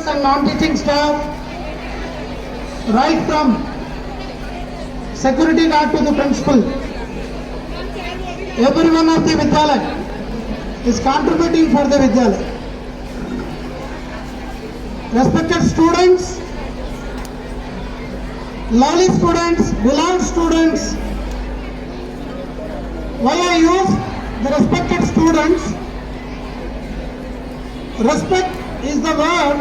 and non-teaching staff, right from security guard to the principal, every one of the Vidyalaya is contributing for the Vidyalaya. Respected students, lovely students, beloved students, why I use the respected students? Respect is the word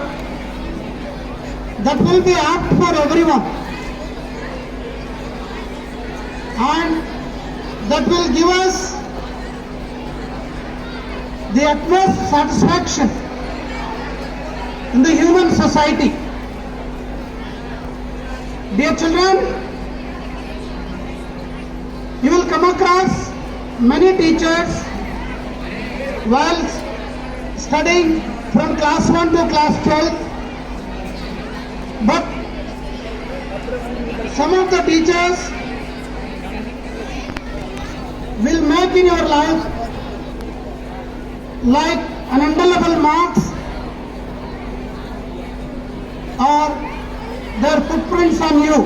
that will be apt for everyone, and that will give us the utmost satisfaction in the human society. Dear children, you will come across many teachers while studying from class 1 to class 12, but some of the teachers will make in your life like an indelible marks or their footprints on you.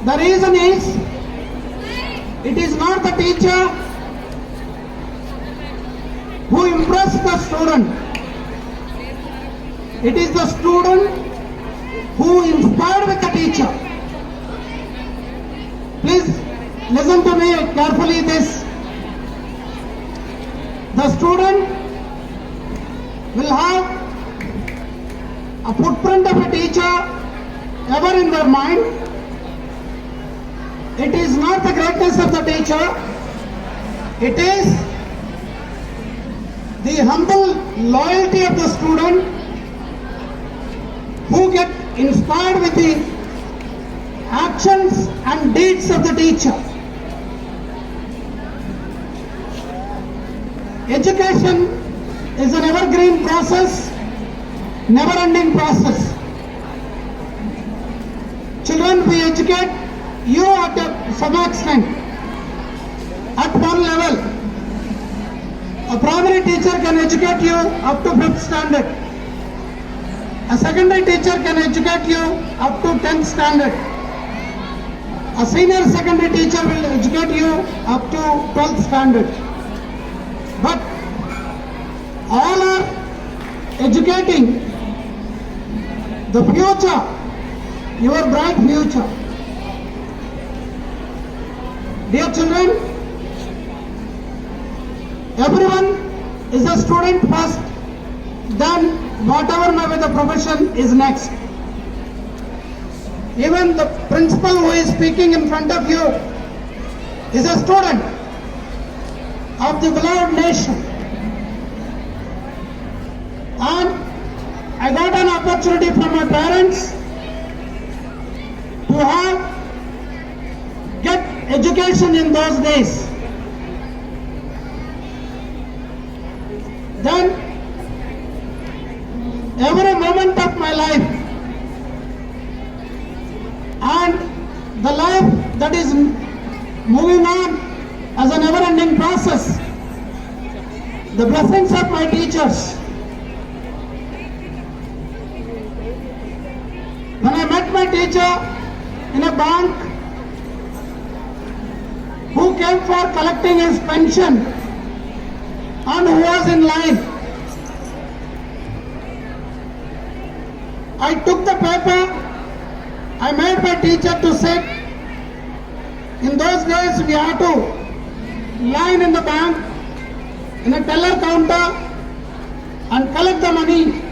The reason is, it is not the teacher who impressed the student. It is the student who inspired with the teacher. Please listen to me carefully this. The student will have a footprint of a teacher ever in their mind. It is not the greatness of the teacher, it is the humble loyalty of the student who get inspired with the actions and deeds of the teacher. Education is an evergreen process, never-ending process. Children, we educate you at some extent, at one level. A primary teacher can educate you up to 5th standard. A secondary teacher can educate you up to 10th standard. A senior secondary teacher will educate you up to 12th standard. But all are educating the future, your bright future. Dear children, everyone is a student first, then whatever may be the profession is next. Even the principal who is speaking in front of you is a student of the beloved nation. And I got an opportunity from my parents to get education in those days. Then every moment of my life and the life that is moving on as a never-ending process, the blessings of my teachers. When I met my teacher in a bank who came for collecting his pension and who was in line, I took the paper, I made my teacher to sit. In those days we had to line in the bank in a teller counter and collect the money.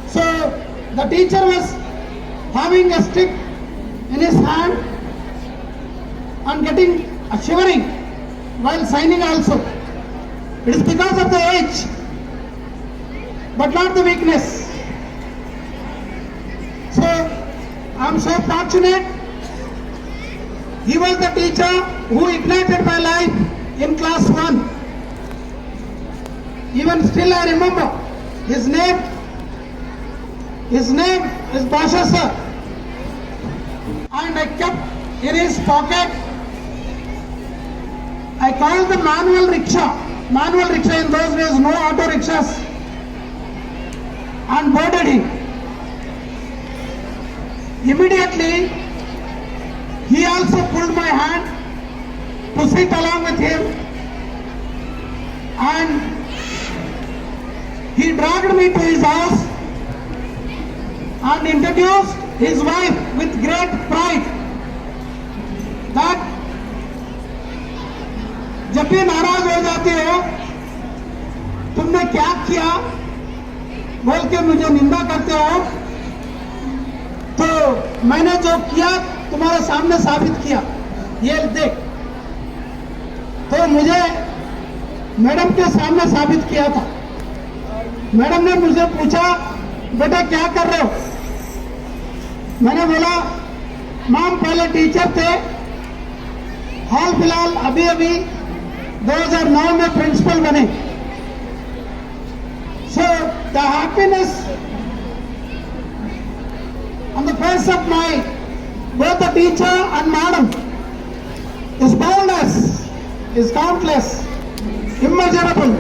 So the teacher was having a stick in his hand and getting a shivering while signing also. It is because of the age, but not the weakness. So I am so fortunate. He was the teacher who ignited my life in class 1. Even still I remember his name. His name is Basha sir. And I kept in his pocket, I called the manual rickshaw. manual rickshaw. In those days, no auto rickshaws, and boarded him. Immediately, he also pulled my hand to sit along with him, and he dragged me to his house and introduced his wife with great pride that जब भी नाराज हो जाते हो तुमने क्या किया बोल के मुझे निंदा करते हो, तो मैंने जो किया तुम्हारे सामने साबित किया, ये देख। तो मुझे मैडम के सामने साबित किया था। मैडम ने मुझे पूछा बेटा क्या कर रहे हो? मैंने बोला मैम पहले टीचर थे, हाल फिलहाल अभी अभी 2009 में प्रिंसिपल बने। So the happiness on the face of my both the teacher and madam is boundless, is countless, immeasurable.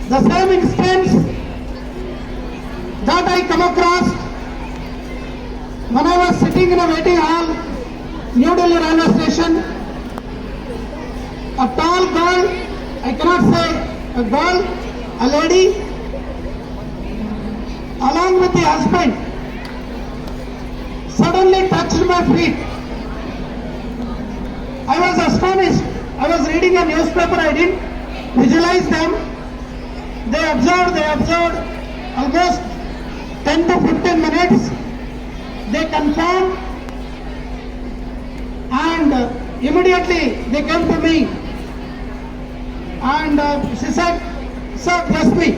The same instance that I come across when I was sitting in a waiting hall, New Delhi railway station. A tall girl, I cannot say a girl, a lady, along with the husband, suddenly touched my feet. I was astonished. I was reading a newspaper, I didn't visualize them. They observed almost 10 to 15 minutes. They confirmed, and immediately they came to me, and she said, sir, bless me.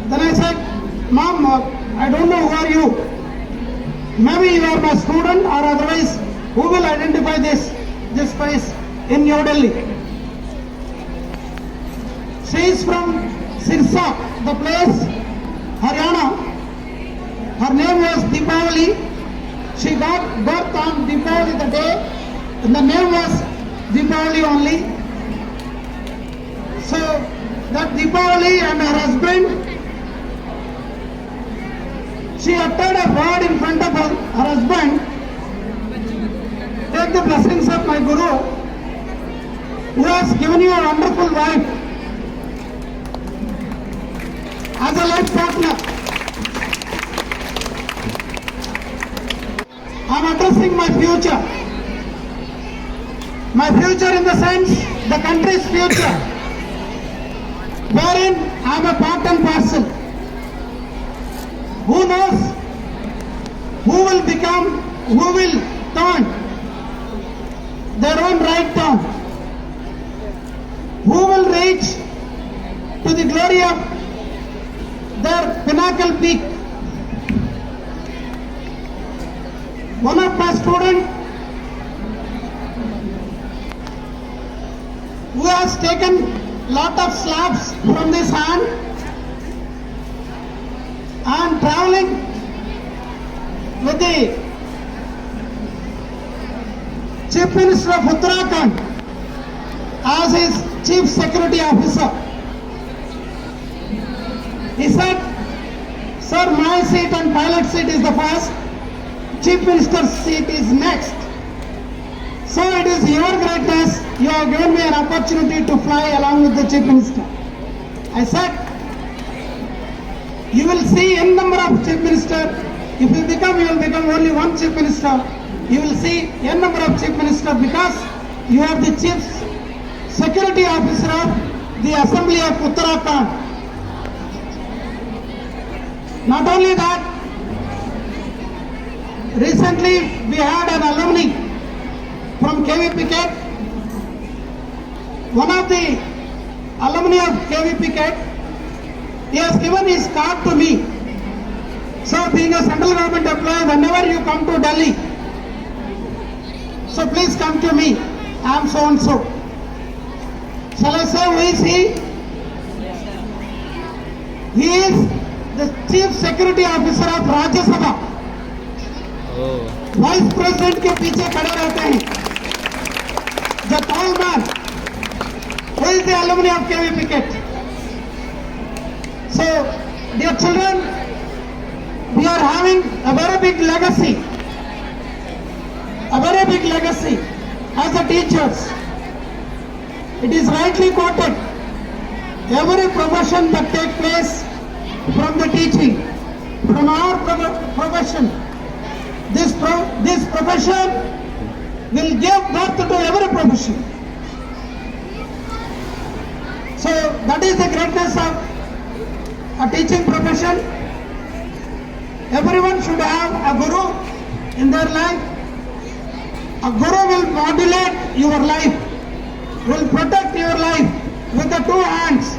Then I said, ma'am, I don't know who are you. Maybe you are my student, or otherwise who will identify this face in New Delhi. She is from Sirsa, the place, Haryana. Her name was Deepavali. She got birth on Deepavali the day, and the name was Deepavali only. So that Deepavali and her husband, she uttered a word in front of her husband, take the blessings of my Guru, who has given you a wonderful wife as a life partner. I am addressing my future. My future in the sense, the country's future, wherein I am a part and parcel. Who knows who will become, who will turn their own right turn, who will reach to the glory of their pinnacle peak. One of my students who has taken lot of slaps from this hand and traveling with the Chief Minister of Uttarakhand as his Chief Security Officer. He said, sir, my seat and pilot seat is the first, Chief Minister's seat is next. So it is your greatness, you have given me an opportunity to fly along with the Chief Minister. I said, you will see n number of Chief Minister. If you will become only one Chief Minister. You will see n number of Chief Minister because you are the Chief Security Officer of the Assembly of Uttarakhand. Not only that, recently we had an alumni from KVP CAT. One of the alumni of KVP CAT, he has given his card to me. So being a central government employee, whenever you come to Delhi, so please come to me. I am so and so. Shall I say who is he? He is the Chief Security Officer of Rajya Sabha. Vice president के पीछे खड़े रहते हैं. The tall man, Who is the alumni of KV Picket? So, dear children, we are having a very big legacy. A very big legacy as a teachers. It is rightly quoted. Every profession that takes place from the teaching, from our profession, this profession will give birth to every profession. So that is the greatness of a teaching profession. Everyone should have a guru in their life. A guru will modulate your life, will protect your life with the two hands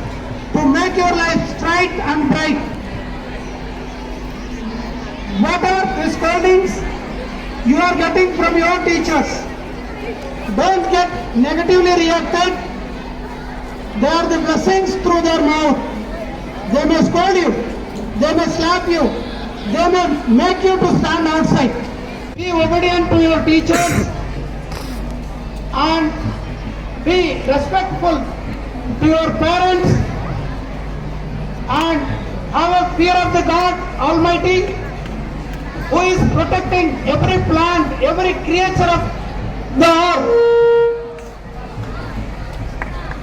to make your life straight and bright. What are the scoldings you are getting from your teachers? Don't get negatively reacted. They are the blessings through their mouth. They may scold you, they may slap you, they may make you to stand outside. Be obedient to your teachers and be respectful to your parents and have a fear of the God Almighty who is protecting every plant, every creature of the earth.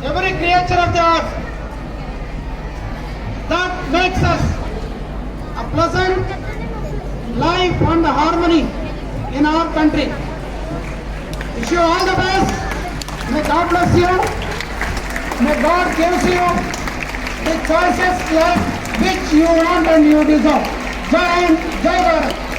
Every creature of the earth. That makes us a pleasant life and harmony in our country. Wish you all the best. May God bless you. May God give you the choicest life which you want and you deserve. Jai Hind, Jai Bharat.